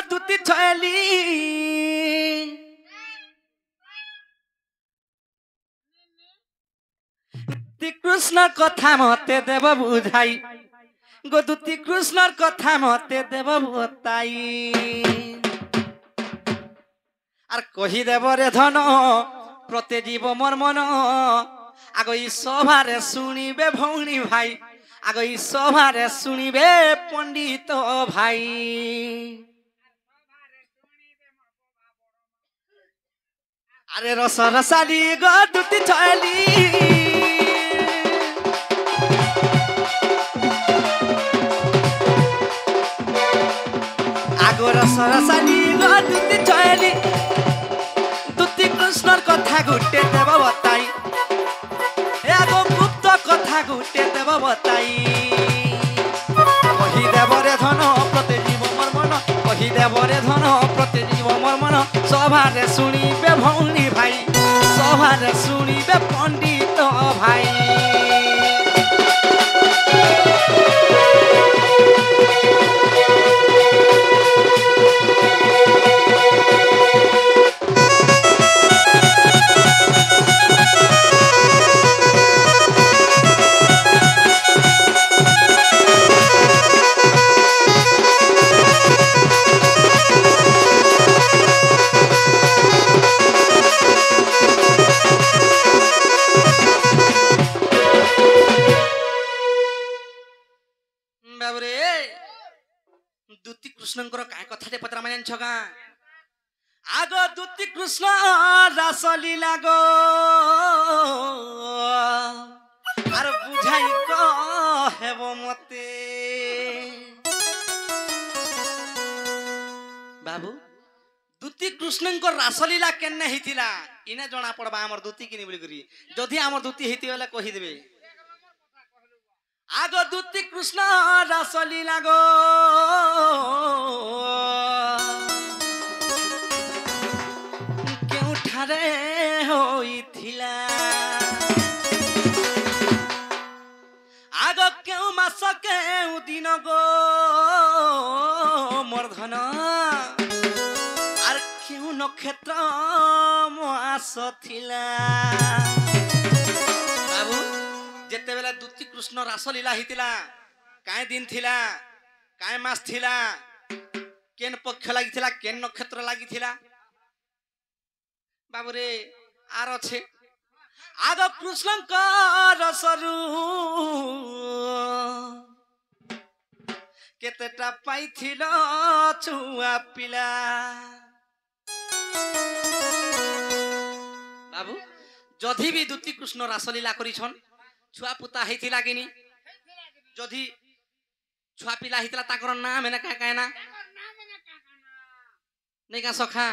দুতি ছয়লি কৃষ্ণর কথা মতে দেব বুঝাই গো দুতি কৃষ্ণর কথা মতে দেব বতাই আর কহি দেব রে ধন প্রতে জীব মোর মন আগ এই সভারে শুনিবে ভৌণী ভাই আগ এই সভারে শুনিবে পণ্ডিত ভাই আরে রস রসালি গো দুতি ছয়লি আগ রস রসালি গো দুতি ছয়লি দুতি কৃষ্ণর কথা গুটে দেব বতাই আগ গুপ্ত কথা গুটে দেব বতাই কহি দেব রে ধন প্রতি জীব মোর মন কহি দেব রে ধন প্রতি জীব মোর মন সভারে শুনিবে ভৌণী ভাই সভারে শুনিবে পণ্ডিত ভাই দুতি কৃষ্ণଙ୍କର কায় কথাতে পতরা মানে ছগা আগ দুতি কৃষ্ণ রাসলীলা গো আর বুঝাই কহেব মতে বাবু দুতি কৃষ্ণଙ୍କର রাসলীলা কেনে ହେଇଥିଲା ইনে জনা পড়বা আমার দুতি কিনি বলি করি যদি আমার দুতি হেতি বেলা কহি দেবে আগ দুতি কৃষ্ণ রাসলীলা গো কেউঠারে হইছিলা আগ কেউ মাস কেউ দিন গো মোর ধন আর কেউ নক্ষত্র মাস থিলা বাবু যেতেবেলা দুতি কৃষ্ণ রাসলীলা হইতিলা কায় দিন থিলা কায় মাস থিলা কেন পক্ষ লাগিছিলা কেন নক্ষত্র লাগিছিলা বাবুরে আর আছে আগ কৃষ্ণঙ্কর সরু কেতেটা পাইছিল ছুয়া পিলা বাবু যদি বি দুতি কৃষ্ণ রাসলীলা করিছন ছুয়া পুতা হইতিলা কিনি যদি ছুয়া পিলা হইতিলা তাকর নাম এনে কায় না নেই কা সখা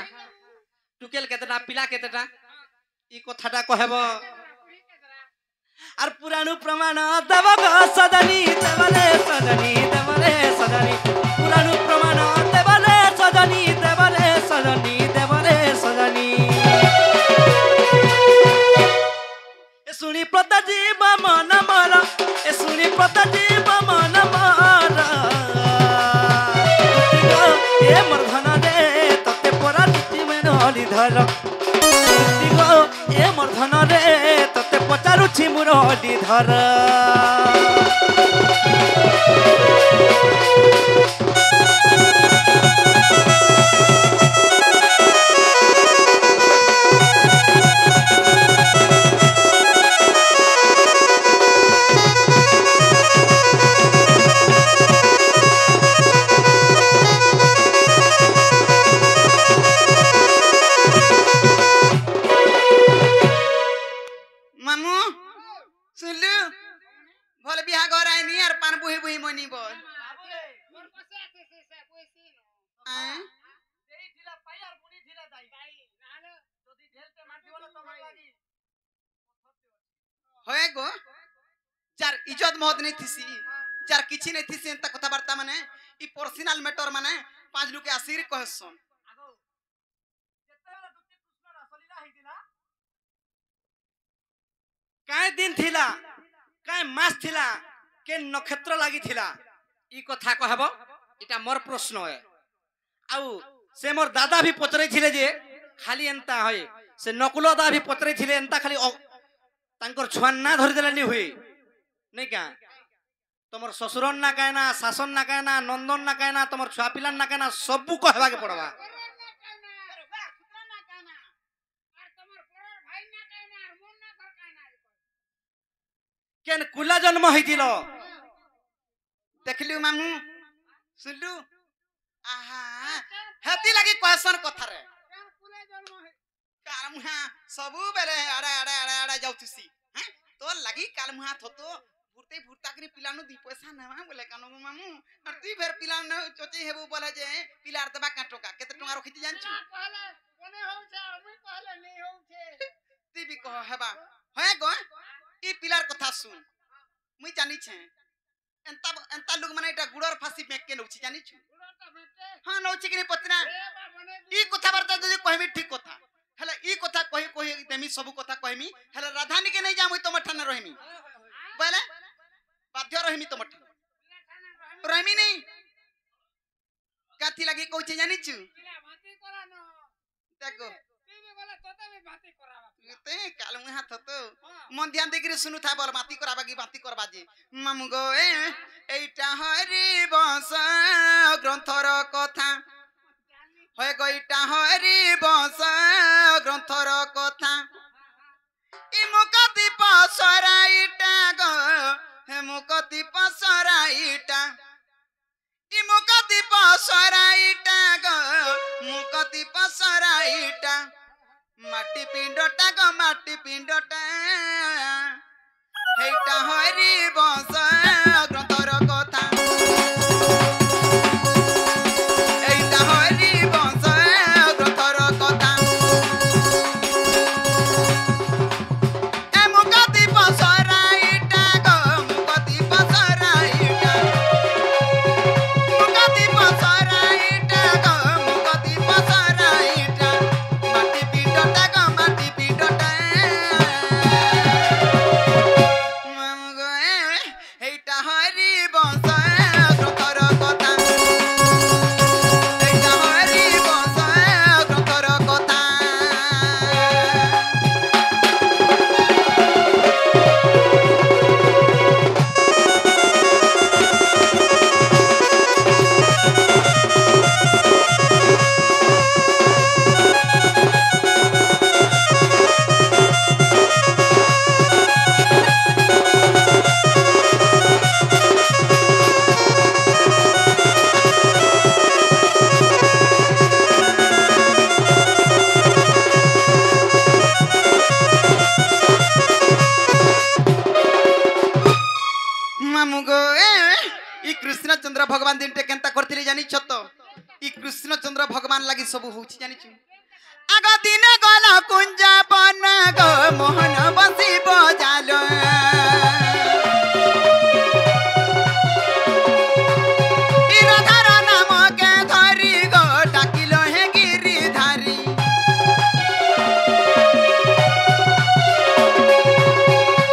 টুকেল কেতেটা পিলা কেতেটা ই কথাটা কহেব আর পুরাণু প্রমাণ দেব গো সজনী দেবলে সজনী দেবলে সজনী পুরাণু প্রমাণ দেবলে সজনী দেবলে সজনী দেবলে সজনী এ শুনি প্রত জীব মন মর এ শুনি প্রত জীব মন মর এ মোর ধন রে তোতে পরা দুতি মেনলি ধর এ মোর ধন রে তোতে পচারুছি মুরলি ধর होए गो जार इज्जत मौत नहीं थी जार किछि नहीं थी एंता कथाबार्ता माने ई पर्सनल मैटर माने पांच लोग आसीर कहसन काय दिन थिला काय मास थिला के नक्षत्र लागि थिला ई कथा कहबो इटा मोर प्रश्न है आउ से मोर दादा भी पचरे छिले जे खाली एंता होय से नकुल दादा भी पचरे छिले एंता खाली तांकर छुआ ना धरि देलानी हुए नहीं क्या तमर ससुरन ना कहना शासन ना कहना नंदन ना कहना तमर छुआ पिलान ना कहना सबू कहबा के पड़वा केन कुला जन्म होइतिलो देखलु मामू सुनलु आहा हेती लगी क्वेश्चन कथा रे कालमुहा सबु बेले आडा आडा आडा आडा जाउतसी हैं तो लगी कालमुहा थतो बुरते बुरताकरी पिलानु दी पैसा नेवा बोले कानो मामू और तू फेर पिलानु चोची हेबु बोले जे पिलार दबा का टका केते टका रखिति जानछु कोने होउ छे मुई कहले नहीं होउ छे ती भी कह हेबा हे गो ई पिलार कथा सुन मुई जानि छे एंता एंता लोग माने एटा गुड़र फांसी फेंक के नउछि जानि छु हां नउछि कि नहीं पतना ई कथा वार्ता जदि कहमी ठीक कथा हला ई कथा कहि कहि देमी सब कथा कहमी हला राधानी के नहीं जा मुई तोमर ठाने रहमी बोले बाध्य रहमी तोमर ठाने रहमी नहीं काथी लगी कहै छै जानि छु देखो ते काल मुहा थतो मन ध्यान देकरी सुनु था बोल माती कराबा की बाती करबा जे मामू गो एटा हरि बंश ग्रंथर कथा होय गो एटा हरि बंश ग्रंथर कथा इ मुकति पसराइटा गो हे मुकति पसराइटा इ मुकति पसराइटा गो मुकति पसराइटा माटी पिंडटा गो माटी पिंडटा हेटा हरि बंश ग्रंथर कथा हेटा हरि बंश ग्रंथर कथा ए मुकति पसराइटा गो मुकति पसराइटा मुकति पसराइटा गो मुकति पसराइटा माटी पिंडटा गो माटी पिंडटा मामू गो हेटा हरि बंश ग्रंथर कथा हेटा हरि बंश ग्रंथर कथा मामू गो ई कृष्ण चंद्र भगवान दिन टे केनता करथिले जानि छत ई कृष्ण चंद्र भगवान लागि सब होछि जानि छु आग दिन गला कुंजा बन गो मोहन बसी बजालो ई राधार नाम के धरी गो डाकिलो हे गिरिधारी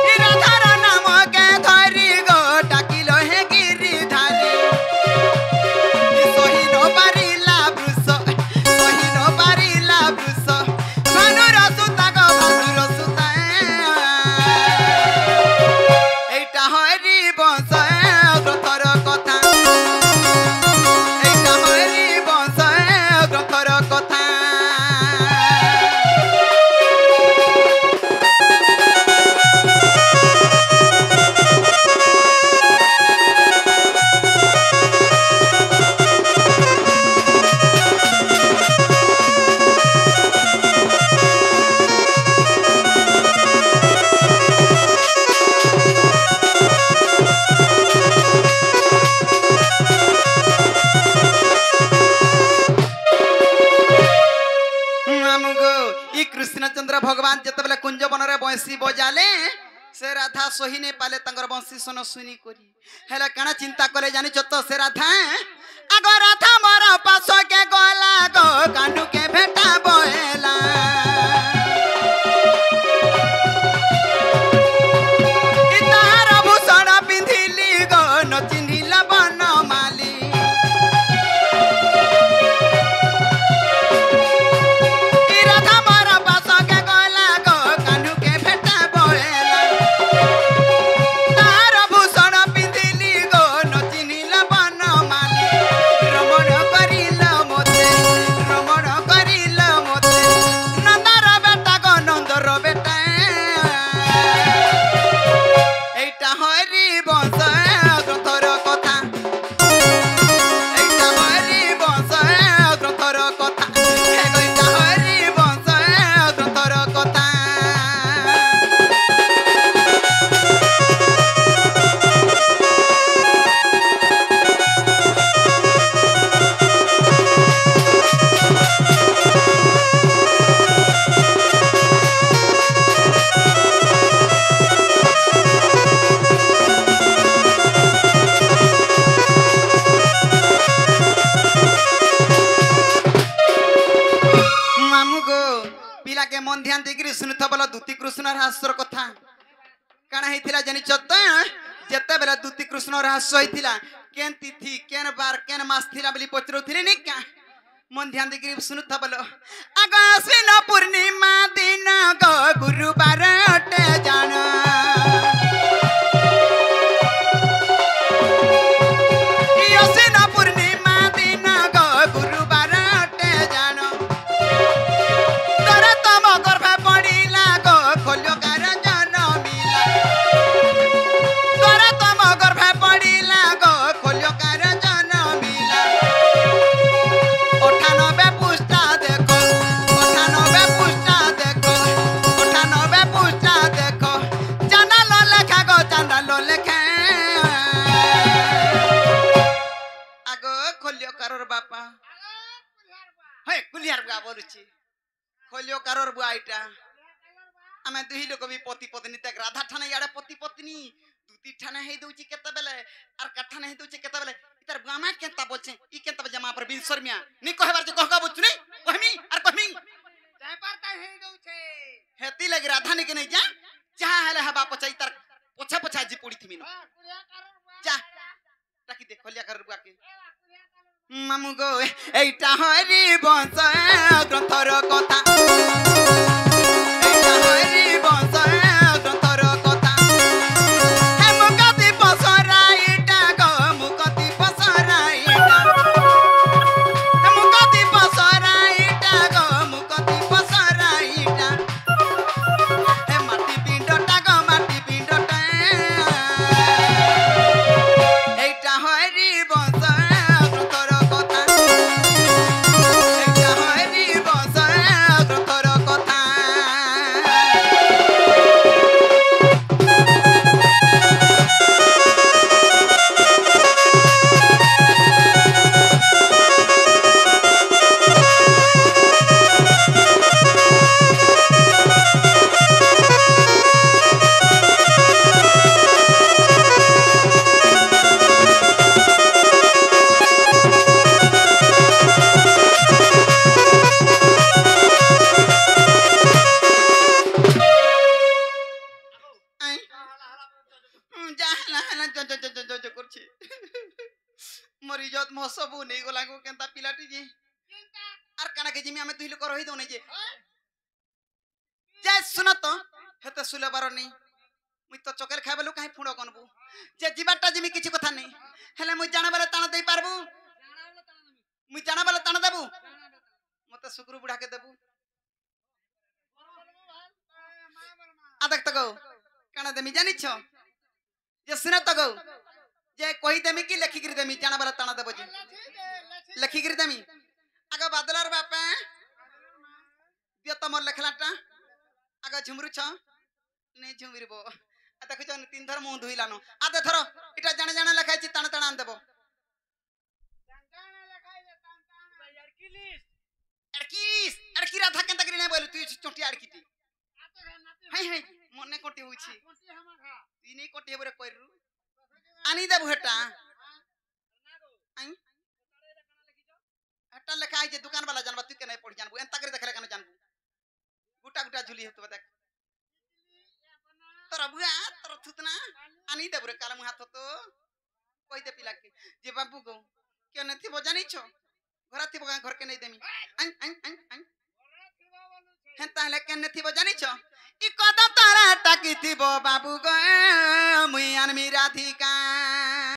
ई राधार नाम के धरी गो डाकिलो हे गिरिधारी ई सोहिनो बारिला ब्रुस सोहिनो बारिला ब्रुस भानुर सुता गो भानुर सुता एटा हरि बंश ग्रंथर कथा एटा हरि बंश ग्रंथर कथा मामुगो ई कृष्ण चंद्र भगवान जतबले कुंज बन रे बंसी बजाले से राधा सोही ने पाले तंगर बंसी सुन सुनी करी हेले कणा चिंता करे जानि छत से राधा आगो राधा मोर पास के गला गो कांडू के भेटा बोएला ई तार भूषण पिंधिली गो न चिन्हिला बन माली मन ध्यान देकरी सुनुथ बोल दूती कृष्ण रहस्यर कथा काना हेतिला जानिछ त जते बेला दूती कृष्ण रहस्य हेतिला केन तिथि केन बार केन मास थिला बली पचरउथिले नि क्या मन ध्यान देकरी सुनुथ बोल आकाशिन पूर्णिमा दिन ग गुरुवार अटे जान खोलियो कारोर बुआईटा आमे दुही लोक भी पति पत्नी तक राधा ठाने याडे पति पत्नी दूती ठाने हे दोची केते बेले आर कठाने हे दोची केते बेले इतर गामा केता बोलछे ई केता जमा पर बिनसरमिया नि कहबार जे कहका बुझु नै कहमी आर कहमी जाय परता हे दोछे हेती लग राधा ने के नै जा जहां हले हबा पछा इतर पोछा पोछा जी पड़ी थी मिनो जा ताकि दे खोलिया कारोर बुआ के मामू गो एटा हरि बंश ग्रंथर कथा एटा हरि बंश ग्रंथर कथा हे मुकति पसराइटा गो मुकति पसराइटा हे मुकति पसराइटा गो मुकति पसराइटा हे माटी पिंडटा गो माटी पिंडटा एटा हरि बंश मरी जत मसबु नै गला को केनता पिलाटी जी आर काना के जिमी हमें तुहिलो करहि दो नै जे सुन तो हेते सुले बार नै मुई तो चोकर खाबेलु काहे फुडो कोनबु जे जीवाटा जिमी किछि कथा नै हेले मुई जाना बेले ताना देई पारबु मुई जाना बेले ताना देबु मते सुकुरु बुढा के देबु आदक तगो काना देमी जानि छ जे सुन तगो जे कहि देमी कि लेखि गिर देमी जाना वाला ताना देबो जी लेखि गिर देमी आगा बादलार बापा दियो तमर लेखलाटा आगा झुमरु छ नै झुमरिबो आ देखि जन तीन थर मुंह धुइलानो आ दे थर इटा जाने जाने लेखाइ छि ताना ताना आन देबो जाने लेखाइ जे ताना अड़कीस अड़की राधा केनता करी नै बोलु तू चोटी अड़कीटी हाय हाय मने कोटी होई छि कोटी हम खा ती नै कोटी बरे कइरु आनी देबु हेटा आई हेटा लेखा आई जे दुकान वाला जानबा तू के नै पढ़ जानबू एंता करे देखले कने जानबू गुटा गुटा झुली हेतु देख तोरा बुआ तोरा थुतना आनी देबु रे काला मुहा तो कहि दे पिला के जे बाबू गो के न थिबो जानि छ घरा थिबो घर के नै देमी आई आई आई आई हेंता ले के न थिबो जानि छ ई कदम तारा टाकी थिबो बाबू गो मुई आनमी राधिका